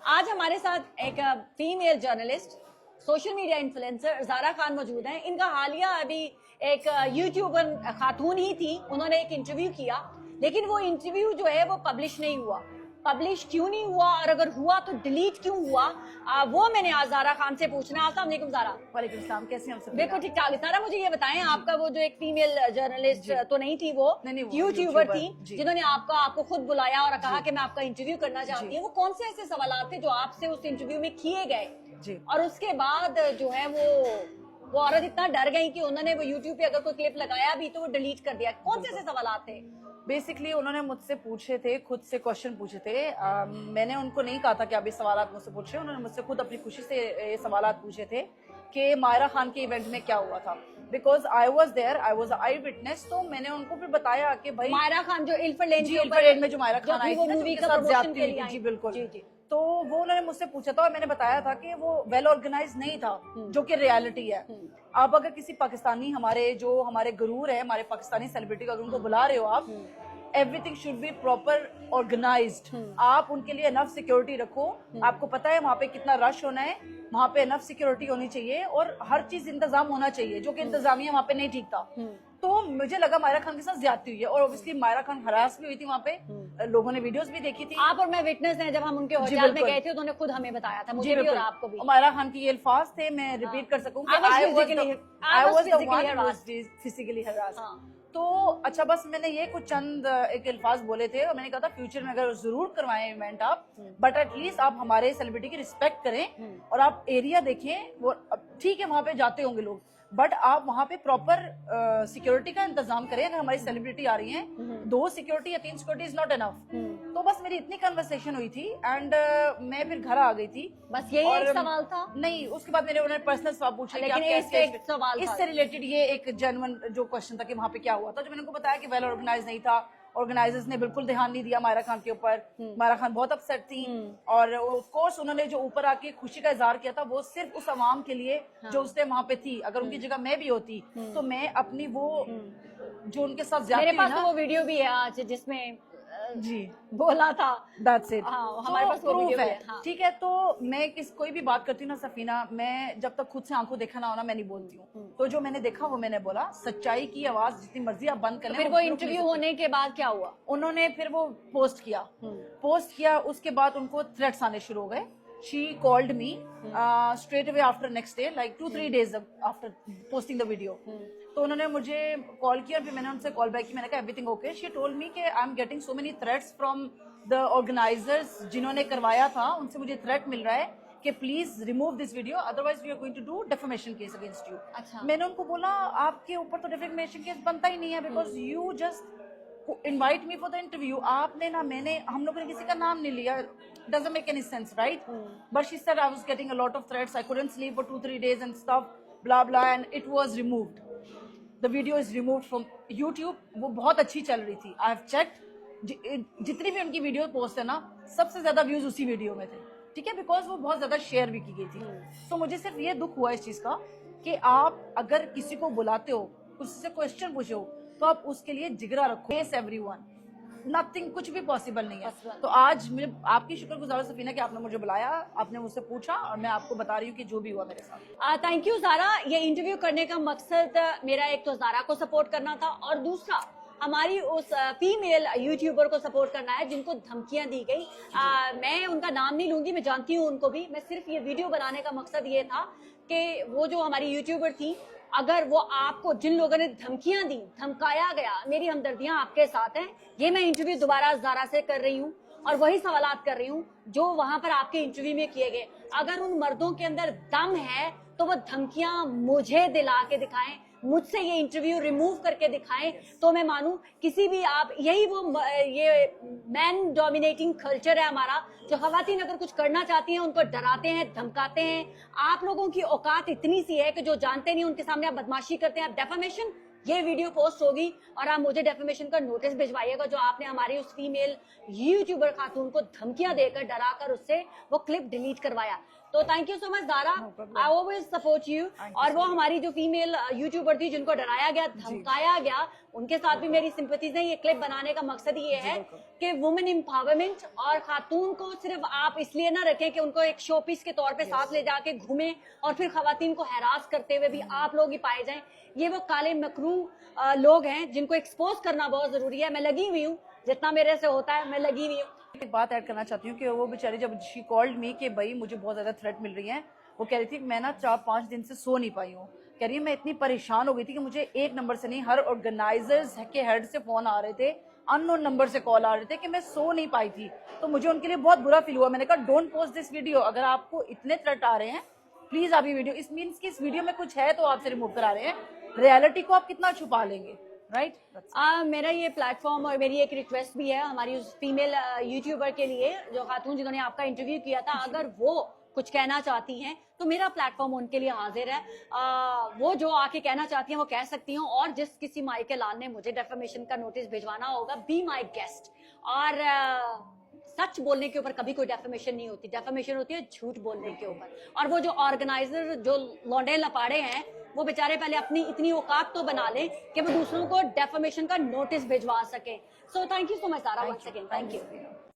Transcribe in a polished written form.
आज हमारे साथ एक female journalist, social media influencer Zara Khan मौजूद हैं। इनका हालिया अभी एक यूट्यूबर खातून ही थी, उन्होंने एक इंटरव्यू किया, लेकिन वो इंटरव्यू जो है वो पब्लिश नहीं हुआ। पब्लिश क्यों नहीं हुआ और अगर हुआ तो डिलीट क्यों हुआ, वो मैंने आज ज़ारा खान से पूछना है। अस्सलाम वालेकुम ज़ारा। वालेकुम सलाम, कैसे हैं आप सब? बिल्कुल ठीक ठाक। ज़ारा मुझे ये बताएं, आपका वो जो एक फीमेल जर्नलिस्ट तो नहीं थी, वो नहीं, वो यूट्यूबर थी जी। जिन्होंने आपको खुद बुलाया और कहा कि मैं आपका इंटरव्यू करना चाहती हूँ। वो कौन से ऐसे सवाल थे जो आपसे उस इंटरव्यू में किए गए जी। और उसके बाद जो है वो औरत इतना डर गई कि उन्होंने वो यूट्यूब पे अगर कोई क्लिप लगाया भी तो वो डिलीट कर दिया? कौन से ऐसे सवाल थे? बेसिकली उन्होंने मुझसे पूछे थे, खुद से क्वेश्चन पूछे थे। मैंने उनको नहीं कहा था कि आप ये सवाल मुझसे पूछे। उन्होंने मुझसे खुद अपनी खुशी से ये सवाल पूछे थे कि मायरा खान के इवेंट में क्या हुआ था। Because I was there, I was eyewitness. तो मैंने उनको फिर बताया कि भाई मायरा खान जो इल्फर्ड लेन में जो मायरा खान आई थी, मूवी का प्रमोशन के लिए जी बिल्कुल जी जी। तो वो उन्होंने मुझसे पूछा था और मैंने बताया था कि वो वेल ऑर्गेनाइज नहीं था, जो कि रियलिटी है। आप अगर किसी पाकिस्तानी हमारे गुरूर है, हमारे पाकिस्तानी सेलिब्रिटी का अगर उनको बुला रहे हो आप, everything should be proper organised. आप उनके लिए एनफ सिक्योरिटी रखो। आपको पता है वहाँ पे कितना रश होना है, वहाँ पे एनफ सिक्योरिटी होनी चाहिए और हर चीज इंतजाम होना चाहिए, जो कि इंतजामिया वहाँ पे नहीं ठीक था। तो मुझे लगा मायरा खान के साथ ज्यादती हुई है और ऑब्वियसली मायरा खान हरास भी हुई थी वहाँ पे। लोगों ने वीडियोस भी देखी थी। आप और मैं विटनेस हैं, जब हम उनके होटल में गए थे उन्होंने खुद हमें बताया था, मुझे भी और आपको भी। मायरा खान की ये अल्फाज थे, मैं रिपीट कर सकूं, फिजिकली हरास। तो अच्छा, बस मैंने ये कुछ चंद एक अल्फाज बोले थे और मैंने कहा था फ्यूचर में अगर जरूर करवाएं इवेंट आप, बट एटलीस्ट आप हमारे सेलिब्रिटी की रिस्पेक्ट करें और आप एरिया देखें। वो ठीक है, वहां पे जाते होंगे लोग, बट आप वहां पे प्रॉपर सिक्योरिटी का इंतजाम करें। अगर हमारी सेलिब्रिटी आ रही है, 2 सिक्योरिटी या 3 सिक्योरिटी इज नॉट एनफ। तो बस मेरी इतनी कन्वर्सेशन हुई थी एंड मैं फिर घर आ गई थी। बस यही एक सवाल था? नहीं, उसके बाद मेरे उन्होंने पर्सनल सवाल पूछे, लेकिन एक सवाल इससे रिलेटेड ये एक जेन्युइन जो क्वेश्चन था कि वहां पे क्या हुआ था, जो मैंने उनको बताया कि वेल ऑर्गेनाइज नहीं था, ऑर्गेनाइजर्स ने बिल्कुल ध्यान नहीं दिया मायरा खान के ऊपर। मायरा खान बहुत अपसेट थी और ऑफ कोर्स उन्होंने जो ऊपर आके खुशी का इजहार किया था वो सिर्फ उस आवाम के लिए जो उस टाइम वहां पे थी। अगर उनकी जगह मैं भी होती तो मैं अपनी वो जो उनके साथ ज्यादती, मेरे पास तो वो वीडियो भी है आज जिसमें जी बोला था। That's it. हाँ, हमारे पास वो वीडियो है। हाँ। ठीक है, तो मैं कोई भी बात करती हूँ ना सफीना, मैं जब तक खुद से आंखों देखा ना हो ना, मैं नहीं बोलती हूँ। तो जो मैंने देखा वो मैंने बोला। सच्चाई की आवाज जितनी मर्जी आप बंद कर लें। फिर वो इंटरव्यू होने के बाद क्या हुआ? उन्होंने फिर वो पोस्ट किया। उसके बाद उनको थ्रेट्स आने शुरू हो गए। She called me straight away after next day, like 2-3 days after posting the video. तो उन्होंने मुझे कॉल किया, फिर मैंने उनसे कॉल बैक की। मैंने कहा everything okay? She told me कि I am getting so many threats from the organisers जिन्होंने करवाया था, उनसे मुझे थ्रेट मिल रहा है कि please remove this video, otherwise we are going to do defamation case against you. अच्छा। मैंने उनको बोला आपके ऊपर तो डेफेमेशन केस बनता ही नहीं है, because you just invite me for the interview. आपने ना हम लोगों ने किसी का नाम नहीं लिया। Doesn't make any sense, right? But she said I was getting a lot of threats. I couldn't sleep for 2-3 days and stuff, blah blah, and it was removed. The video is removed from YouTube. वो बहुत अच्छी चल रही थी। I have checked. जितनी भी उनकी video post है ना, सबसे ज्यादा व्यूज उसी वीडियो में थे। ठीक है, बिकॉज वो बहुत ज्यादा शेयर भी की गई थी। तो मुझे सिर्फ ये दुख हुआ इस चीज का कि आप अगर किसी को बुलाते हो, उससे क्वेश्चन पूछे हो, तो आप उसके लिए जिगरा रखो। Yes, everyone. नथिंग, कुछ भी पॉसिबल नहीं है। तो आज मैं आपकी शुक्रगुजार सफीना कि आपने मुझे बुलाया, आपने मुझसे पूछा और मैं आपको बता रही हूँ कि जो भी हुआ मेरे साथ। Thank you Zara. ये इंटरव्यू करने का मकसद मेरा एक तो ज़ारा को सपोर्ट करना था और दूसरा हमारी उस फीमेल यूट्यूबर को सपोर्ट करना है जिनको धमकियां दी गई। मैं उनका नाम नहीं लूंगी, मैं जानती हूँ उनको भी। मैं सिर्फ ये वीडियो बनाने का मकसद ये था कि वो जो हमारी यूट्यूबर थी, अगर वो आपको जिन लोगों ने धमकियां दी, धमकाया गया, मेरी हमदर्दियां आपके साथ हैं। ये मैं इंटरव्यू दोबारा ज़ारा से कर रही हूँ और वही सवालात कर रही हूँ जो वहां पर आपके इंटरव्यू में किए गए। अगर उन मर्दों के अंदर दम है तो वो धमकियां मुझे दिला के दिखाएं, मुझसे ये इंटरव्यू रिमूव करके दिखाएं, तो मैं मानूं। किसी भी आप यही वो ये मैन डोमिनेटिंग कल्चर है हमारा, जो खवातीन अगर कुछ करना चाहती हैं उनको डराते हैं, धमकाते हैं। आप लोगों की औकात इतनी सी है कि जो जानते नहीं उनके सामने आप बदमाशी करते हैं। आप डेफामेशन, ये वीडियो पोस्ट होगी और आप मुझे डेफेमेशन का नोटिस भिजवाइएगा जो आपने हमारी उस फीमेल यूट्यूबर खातून को धमकियां देकर, डराकर उससे वो क्लिप डिलीट करवाया। तो तो thank you so much Zara, I always support you. और वो हमारी जो फीमेल यूट्यूबर थी जिनको डराया गया, धमकाया गया, उनके साथ भी मेरी सिंपैथीज है। ये क्लिप बनाने का मकसद ये है कि वुमेन एम्पावरमेंट और खातून को सिर्फ आप इसलिए ना रखें कि उनको एक शो पीस के तौर पे साथ ले जाके घूमें और फिर खवातीन को हैरास करते हुए भी आप लोग ही पाए जाएं। ये वो काले मकरू लोग हैं जिनको एक्सपोज करना बहुत जरूरी है। मैं लगी हुई हूँ, जितना मेरे से होता है मैं लगी हुई हूँ। एक बात ऐड करना चाहती हूँ कि वो बेचारी जब शी कॉल्ड मी कि भाई मुझे बहुत ज्यादा थ्रेट मिल रही है, वो कह रही थी कि मैं ना 4-5 दिन से सो नहीं पाई हूँ। कह रही है मैं इतनी परेशान हो गई थी कि मुझे एक नंबर से नहीं, हर ऑर्गेनाइजर्स के हेड से फोन आ रहे थे, अननोन नंबर से कॉल आ रहे थे कि मैं सो नहीं पाई थी। तो मुझे उनके लिए बहुत बुरा फील हुआ। मैंने कहा डोंट पोस्ट दिस वीडियो, अगर आपको इतने थ्रेट आ रहे हैं प्लीज आप ये वीडियो, इस मीन्स कि इस वीडियो में कुछ है तो आपसे रिमूव करा रहे हैं, रियलिटी को आप कितना छुपा लेंगे, राइट? मेरा ये प्लेटफॉर्म और मेरी एक रिक्वेस्ट भी है हमारी उस फीमेल यूट्यूबर के लिए, जो खातून जिन्होंने आपका इंटरव्यू किया था, अगर वो कुछ कहना चाहती हैं तो मेरा प्लेटफॉर्म उनके लिए हाजिर है। वो जो आके कहना चाहती हैं वो कह सकती हैं। और जिस किसी माई के लाल ने मुझे डेफेमेशन का नोटिस भिजवाना होगा, बी माई गेस्ट। और सच बोलने के ऊपर कभी कोई डेफेमेशन नहीं होती, डेफेमेशन होती है झूठ बोलने के ऊपर। और वो जो ऑर्गेनाइजर जो लौंडे लपाड़े हैं वो बेचारे पहले अपनी इतनी औकात तो बना लें कि वो दूसरों को डेफेमेशन का नोटिस भिजवा सके। So thank you so much सारा, वंस अगेन थैंक यू।